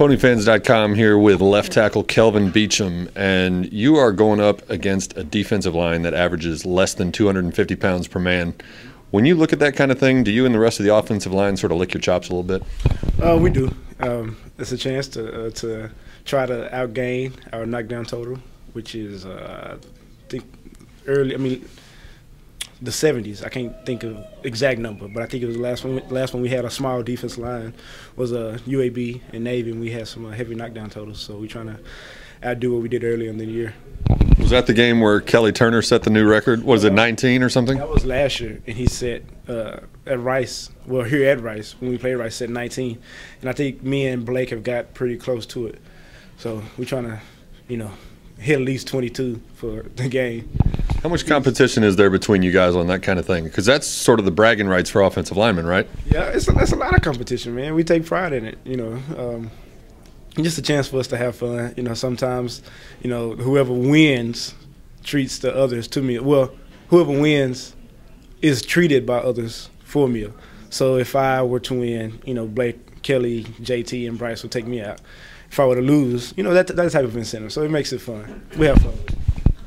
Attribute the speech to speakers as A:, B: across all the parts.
A: Ponyfans.com here with left tackle Kelvin Beachum, and you are going up against a defensive line that averages less than 250 pounds per man. When you look at that kind of thing, do you and the rest of the offensive line sort of lick your chops a little bit?
B: We do. It's a chance to try to outgain our knockdown total, which is I think the 70s. I can't think of exact number, but I think it was the last one we had a small defense line was UAB and Navy, and we had some heavy knockdown totals. So we're trying to outdo what we did earlier in the year.
A: Was that the game where Kelly Turner set the new record? Was it 19 or something?
B: That was last year, and he set at Rice. Well, here at Rice, when we played Rice, set 19, and I think me and Blake have got pretty close to it. So we're trying to, hit at least 22 for the game.
A: How much competition is there between you guys on that kind of thing? Because that's sort of the bragging rights for offensive linemen, right?
B: Yeah, that's a lot of competition, man. We take pride in it, just a chance for us to have fun. Sometimes, whoever wins treats the others to me. Well, whoever wins is treated by others for me. So if I were to win, Blake, Kelly, JT, and Bryce would take me out. If I were to lose, that type of incentive. So it makes it fun. We have fun.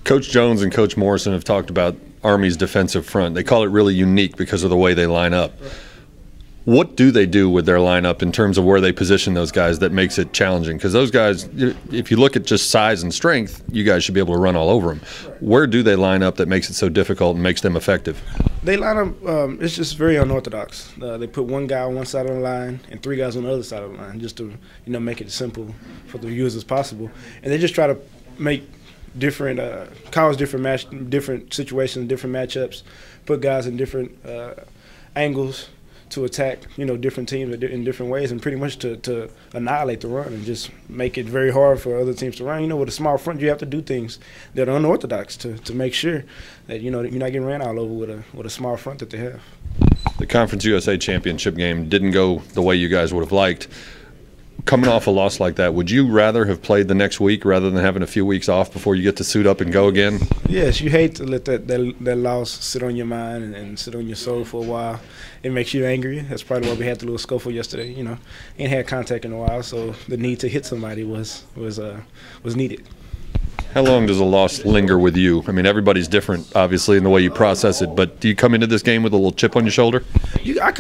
A: Coach Jones and Coach Morrison have talked about Army's defensive front. They call it really unique because of the way they line up. What do they do with their lineup in terms of where they position those guys that makes it challenging? Because those guys, if you look at just size and strength, you guys should be able to run all over them. Where do they line up that makes it so difficult and makes them effective?
B: They line up, it's just very unorthodox. They put one guy on one side of the line and three guys on the other side of the line just to, make it simple for the viewers as possible. And they just try to make different different situations, different matchups, put guys in different angles to attack, different teams in different ways, and pretty much to annihilate the run and just make it very hard for other teams to run. With a small front, you have to do things that are unorthodox to make sure that you're not getting ran all over with a small front that they have.
A: The Conference USA Championship game didn't go the way you guys would have liked. Coming off a loss like that, would you rather have played the next week rather than having a few weeks off before you get to suit up and go again?
B: Yes, you hate to let that loss sit on your mind and sit on your soul for a while. It makes you angry. That's probably why we had the little scuffle yesterday. Ain't had contact in a while, so the need to hit somebody was needed.
A: How long does a loss linger with you? I mean, everybody's different, obviously, in the way you process it. But do you come into this game with a little chip on your shoulder?
B: A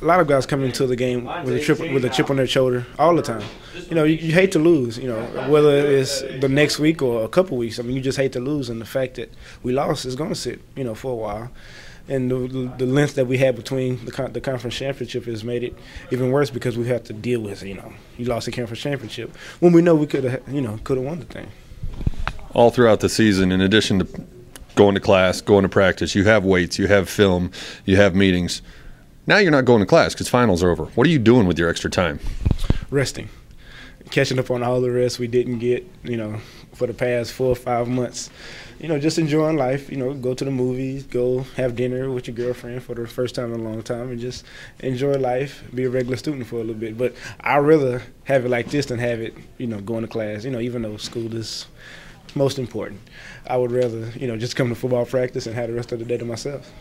B: lot of guys come into the game with a chip on their shoulder all the time. You hate to lose. Whether it's the next week or a couple weeks. You just hate to lose, and the fact that we lost is going to sit, for a while. And the length that we had between the conference championship has made it even worse because we have to deal with, you lost the conference championship when we know we could have won the thing.
A: All throughout the season, in addition to going to class, going to practice, you have weights, you have film, you have meetings. Now you're not going to class because finals are over. What are you doing with your extra time?
B: Resting. Catching up on all the rest we didn't get, for the past 4 or 5 months. Just enjoying life, go to the movies, go have dinner with your girlfriend for the first time in a long time, and just enjoy life, be a regular student for a little bit. But I'd rather have it like this than have it, going to class, even though school is most important. I would rather, just come to football practice and have the rest of the day to myself.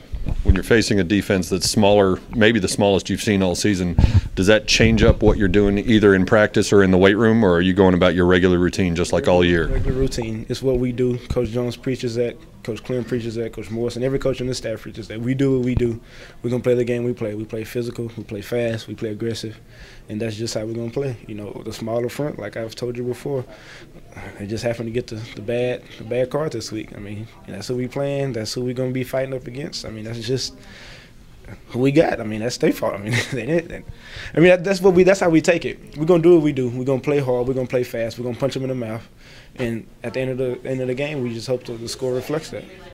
A: When you're facing a defense that's smaller, maybe the smallest you've seen all season, does that change up what you're doing either in practice or in the weight room, or are you going about your regular routine just like all year?
B: Regular routine. It's what we do. Coach Jones preaches that. Coach Clem preaches that. Coach Morrison, every coach on the staff preaches that. We do what we do. We're going to play the game we play. We play physical. We play fast. We play aggressive. And that's just how we're going to play. The smaller front, like I've told you before, they just happened to get the bad card this week. That's who we playing. That's who we're going to be fighting up against. That's just who we got. That's their fault. That's how we take it. We're going to do what we do. We're going to play hard. We're going to play fast. We're going to punch them in the mouth. And at the end of the game, we just hope that the score reflects that.